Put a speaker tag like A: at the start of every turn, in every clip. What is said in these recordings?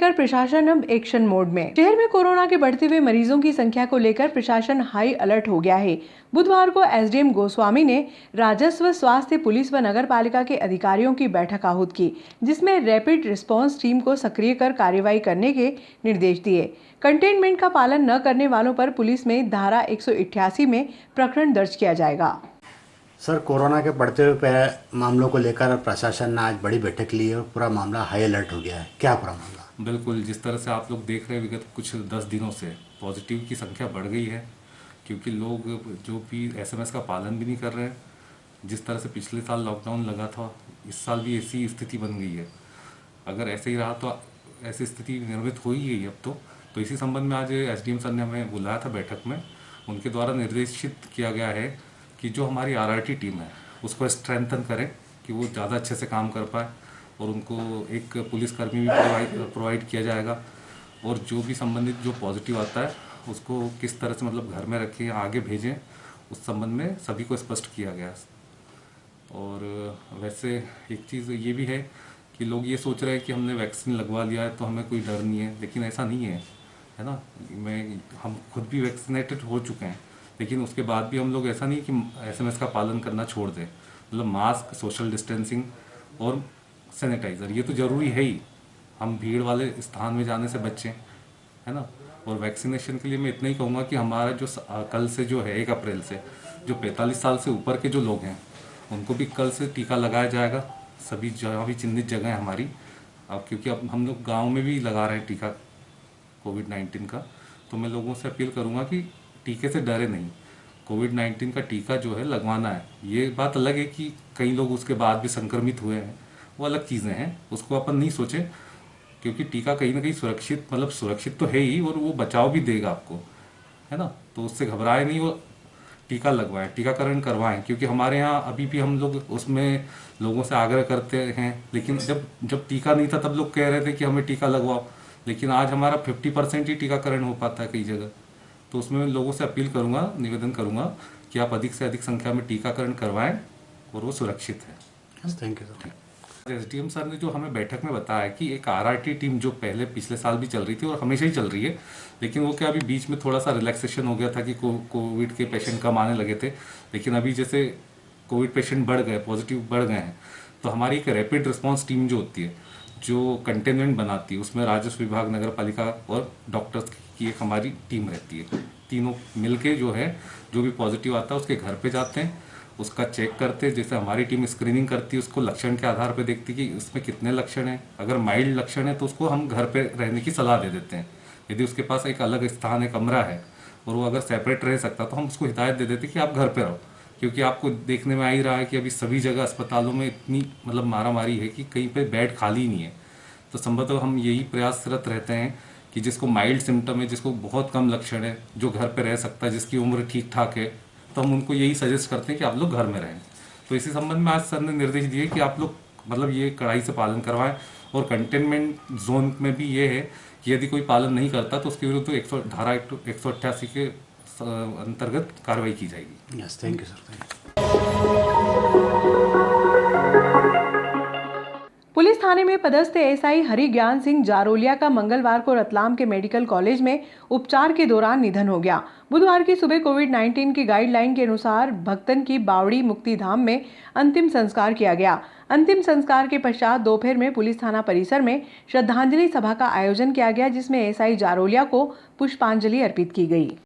A: लेकर प्रशासन अब एक्शन मोड में। शहर में कोरोना के बढ़ते हुए मरीजों की संख्या को लेकर प्रशासन हाई अलर्ट हो गया है। बुधवार को एसडीएम गोस्वामी ने राजस्व, स्वास्थ्य, पुलिस व नगर पालिका के अधिकारियों की बैठक आहूत की, जिसमें रैपिड रिस्पांस टीम को सक्रिय कर कार्रवाई करने के निर्देश दिए। कंटेनमेंट का पालन न करने वालों पर पुलिस में धारा 188 में प्रकरण दर्ज किया जाएगा।
B: सर, कोरोना के बढ़ते हुए मामलों को लेकर प्रशासन ने आज बड़ी बैठक ली है और पूरा मामला हाई अलर्ट हो गया है। क्या पूरा मामला?
C: बिल्कुल, जिस तरह से आप लोग देख रहे हैं विगत कुछ 10 दिनों से पॉजिटिव की संख्या बढ़ गई है, क्योंकि लोग जो भी एसएमएस का पालन भी नहीं कर रहे हैं। जिस तरह से पिछले साल लॉकडाउन लगा था, इस साल भी ऐसी स्थिति बन गई है। अगर ऐसे ही रहा तो ऐसी स्थिति निर्मित हो ही गई अब तो इसी संबंध में आज एसडीएम सर ने हमें बुलाया था बैठक में। उनके द्वारा निर्देशित किया गया है कि जो हमारी आरआरटी टीम है उसको स्ट्रेंथन करें कि वो ज़्यादा अच्छे से काम कर पाए, और उनको एक पुलिसकर्मी भी प्रोवाइड किया जाएगा, और जो भी संबंधित जो पॉजिटिव आता है उसको किस तरह से मतलब घर में रखें, आगे भेजें, उस संबंध में सभी को स्पष्ट किया गया। और वैसे एक चीज़ ये भी है कि लोग ये सोच रहे हैं कि हमने वैक्सीन लगवा लिया है तो हमें कोई डर नहीं है, लेकिन ऐसा नहीं है ना। हम खुद भी वैक्सीनेटेड हो चुके हैं, लेकिन उसके बाद भी हम लोग ऐसा नहीं कि एसएमएस का पालन करना छोड़ दें। मतलब मास्क, सोशल डिस्टेंसिंग और सैनिटाइज़र ये तो ज़रूरी है ही। हम भीड़ वाले स्थान में जाने से बचें, है ना। और वैक्सीनेशन के लिए मैं इतना ही कहूँगा कि हमारा जो कल से जो है 1 अप्रैल से जो 45 साल से ऊपर के जो लोग हैं उनको भी कल से टीका लगाया जाएगा, सभी जहाँ भी चिन्हित जगह है हमारी। अब क्योंकि अब हम लोग गाँव में भी लगा रहे हैं टीका कोविड-19 का, तो मैं लोगों से अपील करूँगा कि टीके से डरे नहीं। कोविड-19 का टीका जो है लगवाना है। ये बात अलग है कि कई लोग उसके बाद भी संक्रमित हुए हैं, वो अलग चीज़ें हैं, उसको अपन नहीं सोचें, क्योंकि टीका कहीं ना कहीं सुरक्षित तो है ही, और वो बचाव भी देगा आपको, है ना। तो उससे घबराए नहीं, वो टीका लगवाएं, टीकाकरण करवाएं। क्योंकि हमारे यहाँ अभी भी हम लोग उसमें लोगों से आग्रह करते हैं, लेकिन जब टीका नहीं था तब लोग कह रहे थे कि हमें टीका लगवाओ, लेकिन आज हमारा 50% ही टीकाकरण हो पाता है कई जगह। तो उसमें मैं लोगों से अपील करूंगा, निवेदन करूंगा कि आप अधिक से अधिक संख्या में टीकाकरण करवाएं, और वो सुरक्षित है।
B: Thank you sir.
C: SDM sir ने जो हमें बैठक में बताया कि एक आरआरटी टीम जो पहले पिछले साल भी चल रही थी और हमेशा ही चल रही है, लेकिन वो क्या अभी बीच में थोड़ा सा रिलैक्सेशन हो गया था कि कोविड के पेशेंट कम आने लगे थे, लेकिन अभी जैसे कोविड पेशेंट बढ़ गए, पॉजिटिव बढ़ गए हैं, तो हमारी एक रैपिड रिस्पॉन्स टीम जो होती है, जो कंटेनमेंट बनाती है, उसमें राजस्व विभाग, नगर पालिका और डॉक्टर्स की एक हमारी टीम रहती है। तीनों मिलके जो है, जो भी पॉजिटिव आता है उसके घर पे जाते हैं, उसका चेक करते हैं। जैसे हमारी टीम स्क्रीनिंग करती है, उसको लक्षण के आधार पे देखती है कि उसमें कितने लक्षण हैं। अगर माइल्ड लक्षण है तो उसको हम घर पे रहने की सलाह दे देते हैं। यदि उसके पास एक अलग स्थान है, कमरा है, और वो अगर सेपरेट रह सकता तो हम उसको हिदायत दे देते कि आप घर पे रहो। क्योंकि आपको देखने में आ ही रहा है कि अभी सभी जगह अस्पतालों में इतनी मतलब मारामारी है कि कहीं पे बेड खाली नहीं है। तो संभवतः हम यही प्रयासरत रहते हैं कि जिसको माइल्ड सिम्टम है, जिसको बहुत कम लक्षण है, जो घर पे रह सकता है, जिसकी उम्र ठीक ठाक है, तो हम उनको यही सजेस्ट करते हैं कि आप लोग घर में रहें। तो इसी संबंध में आज सर ने निर्देश दिए कि आप लोग मतलब ये कड़ाई से पालन करवाएं, और कंटेनमेंट जोन में भी ये है कि यदि कोई पालन नहीं करता तो उसके विरुद्ध धारा 188 के अंतर्गत कार्रवाई की जाएगी।
B: Yes, thank you sir.
A: Police थाने में पदस्थ एसआई हरि ज्ञान सिंह जारोलिया का मंगलवार को रतलाम के मेडिकल कॉलेज में उपचार के दौरान निधन हो गया। बुधवार की सुबह कोविड-19 की गाइडलाइन के अनुसार भक्तन की बावड़ी मुक्ति धाम में अंतिम संस्कार किया गया। अंतिम संस्कार के पश्चात दोपहर में पुलिस थाना परिसर में श्रद्धांजलि सभा का आयोजन किया गया, जिसमें एसआई जारोलिया को पुष्पांजलि अर्पित की गई।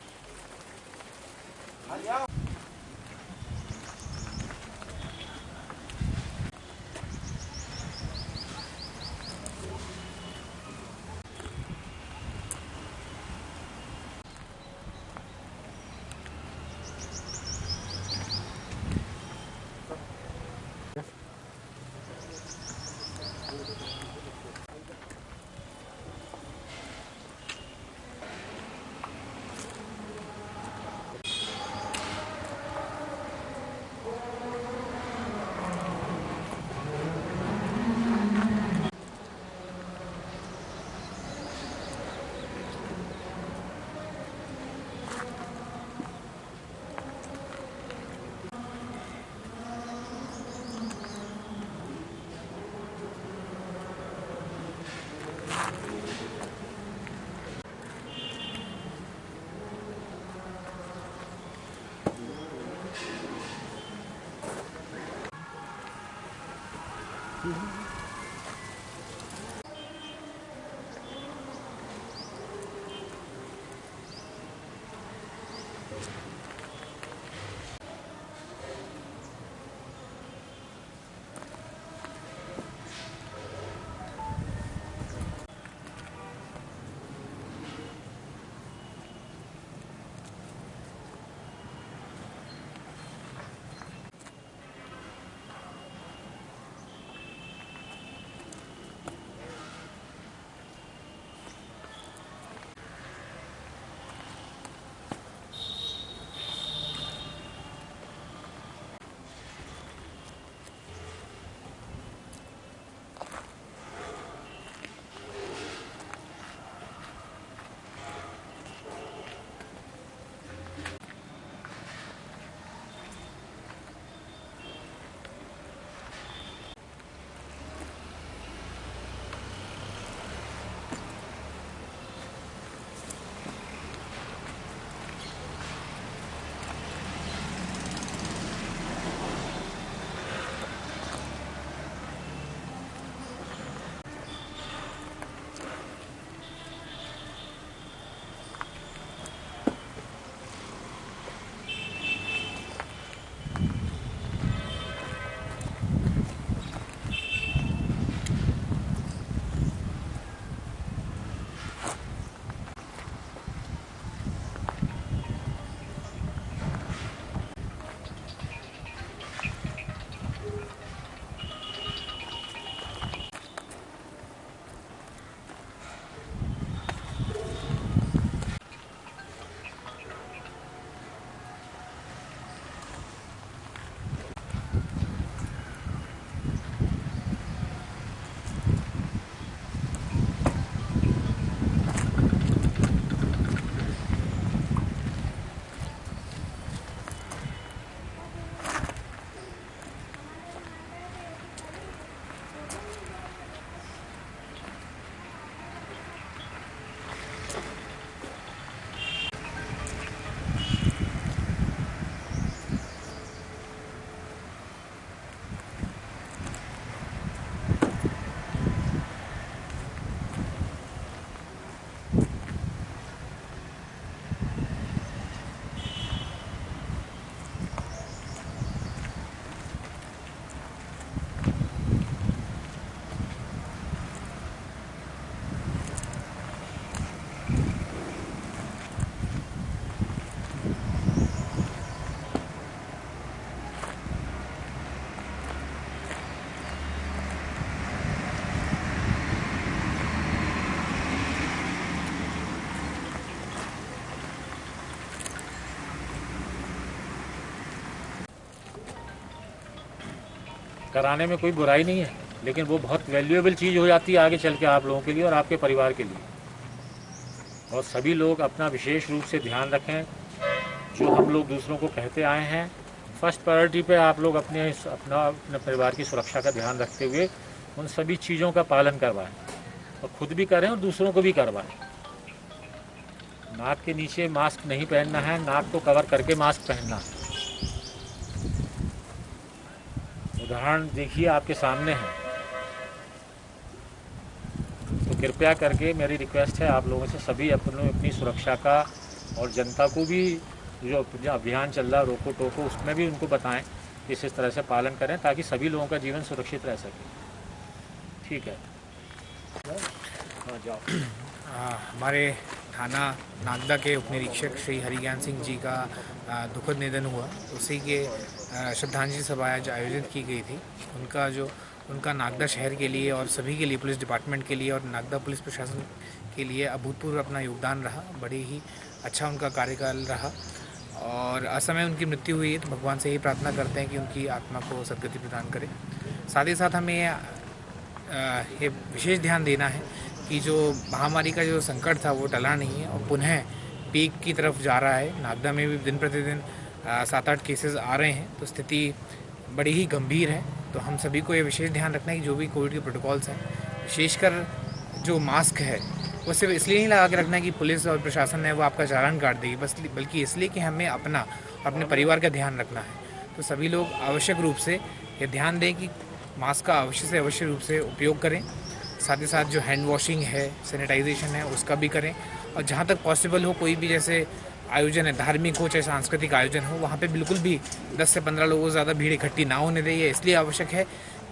D: कराने में कोई बुराई नहीं है, लेकिन वो बहुत वैल्यूएबल चीज़ हो जाती है आगे चल के आप लोगों के लिए और आपके परिवार के लिए। और सभी लोग अपना विशेष रूप से ध्यान रखें। जो हम लोग दूसरों को कहते आए हैं, फर्स्ट प्रायोरिटी पे आप लोग अपने परिवार की सुरक्षा का ध्यान रखते हुए उन सभी चीज़ों का पालन करवाएं और खुद भी करें और दूसरों को भी करवाएं। नाक के नीचे मास्क नहीं पहनना है, नाक को कवर करके मास्क पहनना है। उदाहरण देखिए आपके सामने है, तो कृपया करके मेरी रिक्वेस्ट है आप लोगों से, सभी अपनी सुरक्षा का और जनता को भी जो अभियान चल रहा है रोको टोको, उसमें भी उनको बताएं कि इस तरह से पालन करें ताकि सभी लोगों का जीवन सुरक्षित रह सके। ठीक है, हाँ जाओ।
E: हमारे थाना नागदा के उप निरीक्षक श्री हरिज्ञान सिंह जी का दुखद निधन हुआ। उसी के श्रद्धांजलि सभा आज आयोजित की गई थी। उनका नागदा शहर के लिए और सभी के लिए, पुलिस डिपार्टमेंट के लिए और नागदा पुलिस प्रशासन के लिए अभूतपूर्व अपना योगदान रहा। बड़े ही अच्छा उनका कार्यकाल रहा और असमय उनकी मृत्यु हुई है, तो भगवान से यही प्रार्थना करते हैं कि उनकी आत्मा को सद्गति प्रदान करे। साथ ही साथ हमें ये विशेष ध्यान देना है कि जो महामारी का जो संकट था वो टला नहीं है और पुनः पीक की तरफ जा रहा है। नागदा में भी दिन प्रतिदिन 7-8 केसेस आ रहे हैं, तो स्थिति बड़ी ही गंभीर है। तो हम सभी को ये विशेष ध्यान रखना है कि जो भी कोविड के प्रोटोकॉल्स हैं, विशेषकर जो मास्क है वो सिर्फ इसलिए नहीं लगा के रखना है कि पुलिस और प्रशासन है वो आपका चालान काट देगी, बल्कि इसलिए कि हमें अपने परिवार का ध्यान रखना है। तो सभी लोग आवश्यक रूप से ये ध्यान दें कि मास्क का अवश्य से अवश्य रूप से उपयोग करें। साथ ही साथ जो हैंड वॉशिंग है, सैनिटाइजेशन है, उसका भी करें। और जहाँ तक पॉसिबल हो, कोई भी जैसे आयोजन है, धार्मिक हो चाहे सांस्कृतिक आयोजन हो, वहाँ पे बिल्कुल भी 10 से 15 लोगों से ज़्यादा भीड़ इकट्ठी ना होने दें। ये इसलिए आवश्यक है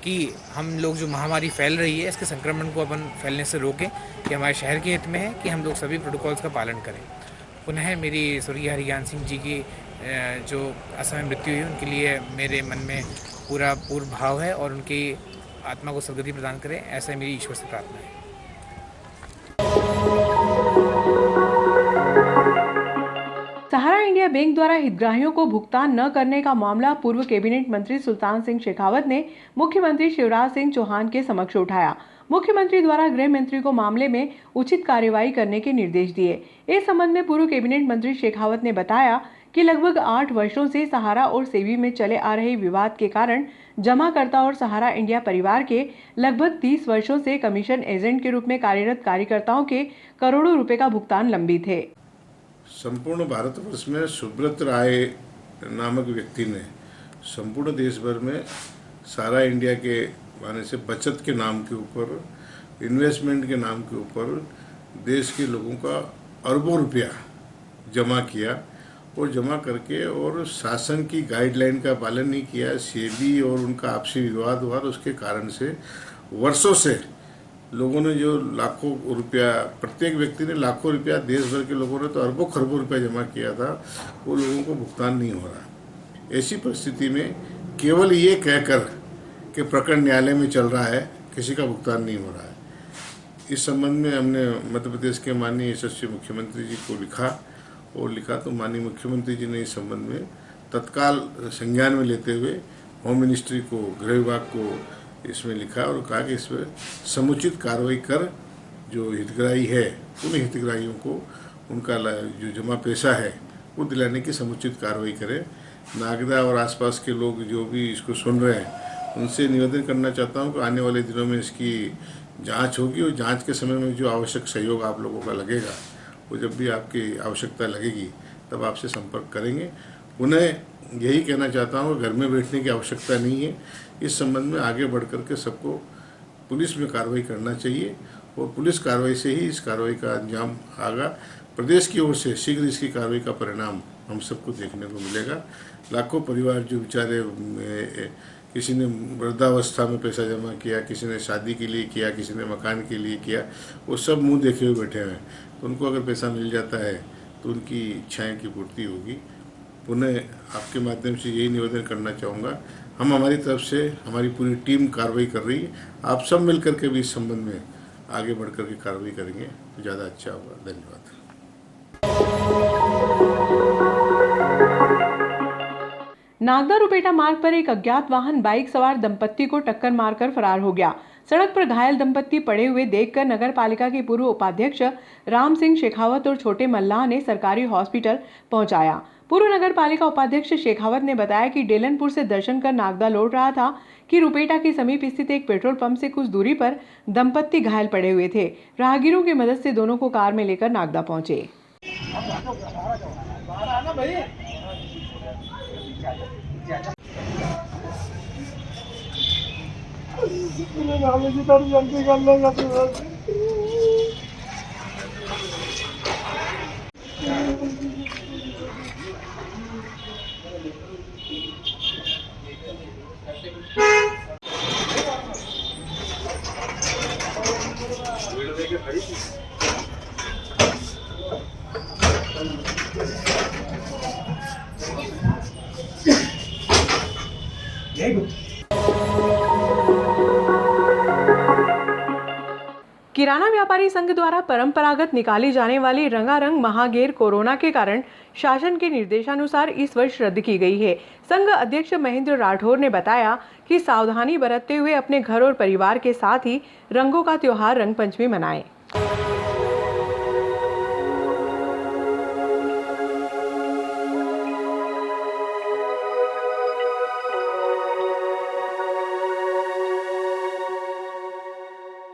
E: कि हम लोग जो महामारी फैल रही है, इसके संक्रमण को अपन फैलने से रोकें, कि हमारे शहर के हित में है कि हम लोग सभी प्रोटोकॉल्स का पालन करें। पुनः मेरी स्वर्गीय हरिज्ञान सिंह जी की जो असमय मृत्यु हुई, उनके लिए मेरे मन में पूरा पूर्ण भाव है और उनकी आत्मा को सद्गति प्रदान करें, ऐसा मेरी ईश्वर से प्रार्थना है।
A: सहारा इंडिया बैंक द्वारा हितग्राहियों को भुगतान न करने का मामला पूर्व कैबिनेट मंत्री सुल्तान सिंह शेखावत ने मुख्यमंत्री शिवराज सिंह चौहान के समक्ष उठाया। मुख्यमंत्री द्वारा गृह मंत्री को मामले में उचित कार्यवाही करने के निर्देश दिए। इस संबंध में पूर्व कैबिनेट मंत्री शेखावत ने बताया कि लगभग 8 वर्षों से सहारा और सेबी में चले आ रहे विवाद के कारण जमाकर्ता और सहारा इंडिया परिवार के लगभग 30 वर्षों से कमीशन एजेंट के रूप में कार्यरत कार्यकर्ताओं के करोड़ों रुपए का भुगतान लंबित है।
F: संपूर्ण भारतवर्ष में सुब्रत राय नामक व्यक्ति ने संपूर्ण देश भर में सहारा इंडिया के माने से बचत के नाम के ऊपर, इन्वेस्टमेंट के नाम के ऊपर देश के लोगों का अरबों रुपया जमा किया और जमा करके और शासन की गाइडलाइन का पालन नहीं किया। सेबी और उनका आपसी विवाद हुआ, उसके कारण से वर्षों से लोगों ने जो लाखों रुपया, प्रत्येक व्यक्ति ने लाखों रुपया, देश भर के लोगों ने तो अरबों खरबों रुपया जमा किया था, वो लोगों को भुगतान नहीं हो रहा। ऐसी परिस्थिति में केवल ये कहकर कि प्रकरण न्यायालय में चल रहा है, किसी का भुगतान नहीं हो रहा है। इस संबंध में हमने मध्य प्रदेश के माननीय यशस्वी मुख्यमंत्री जी को लिखा तो माननीय मुख्यमंत्री जी ने इस संबंध में तत्काल संज्ञान में लेते हुए होम मिनिस्ट्री को, गृह विभाग को इसमें लिखा और कहा कि इसमें समुचित कार्रवाई कर जो हितग्राही है उन हितग्राहियों को उनका जो जमा पैसा है वो दिलाने की समुचित कार्रवाई करें। नागदा और आसपास के लोग जो भी इसको सुन रहे हैं उनसे निवेदन करना चाहता हूं कि आने वाले दिनों में इसकी जांच होगी और जांच के समय में जो आवश्यक सहयोग आप लोगों का लगेगा, वो जब भी आपकी आवश्यकता लगेगी तब आपसे संपर्क करेंगे। उन्हें यही कहना चाहता हूँ घर में बैठने की आवश्यकता नहीं है। इस संबंध में आगे बढ़ कर के सबको पुलिस में कार्रवाई करना चाहिए और पुलिस कार्रवाई से ही इस कार्रवाई का अंजाम आगा। प्रदेश की ओर से शीघ्र इसकी कार्रवाई का परिणाम हम सबको देखने को मिलेगा। लाखों परिवार जो बेचारे, किसी ने वृद्धावस्था में पैसा जमा किया, किसी ने शादी के लिए किया, किसी ने मकान के लिए किया, वो सब मुंह देखे हुए बैठे हैं। तो उनको अगर पैसा मिल जाता है तो उनकी इच्छाएं की पूर्ति होगी। पुनः आपके माध्यम से यही निवेदन करना चाहूँगा, हम हमारी तरफ से हमारी पूरी टीम कार्रवाई कर रही है। आप सब मिल करके भी इस संबंध में आगे बढ़ कर के कार्रवाई करेंगे तो ज़्यादा अच्छा होगा। धन्यवाद।
A: नागदा रुपेटा मार्ग पर एक अज्ञात वाहन बाइक सवार दंपत्ति को टक्कर मारकर फरार हो गया। सड़क पर घायल दंपत्ति पड़े हुए देखकर नगर पालिका के पूर्व उपाध्यक्ष राम सिंह शेखावत और छोटे मल्लाह ने सरकारी हॉस्पिटल पहुंचाया। पूर्व नगर पालिका उपाध्यक्ष शेखावत ने बताया कि डेलनपुर से दर्शन कर नागदा लौट रहा था कि रुपेटा के समीप स्थित एक पेट्रोल पंप से कुछ दूरी पर दंपत्ति घायल पड़े हुए थे। राहगीरों की मदद से दोनों को कार में लेकर नागदा पहुंचे। किराना व्यापारी संघ द्वारा परंपरागत निकाली जाने वाली रंगारंग महागेर कोरोना के कारण शासन के निर्देशानुसार इस वर्ष रद्द की गई है। संघ अध्यक्ष महेंद्र राठौर ने बताया कि सावधानी बरतते हुए अपने घर और परिवार के साथ ही रंगों का त्योहार रंग पंचमी मनाएं।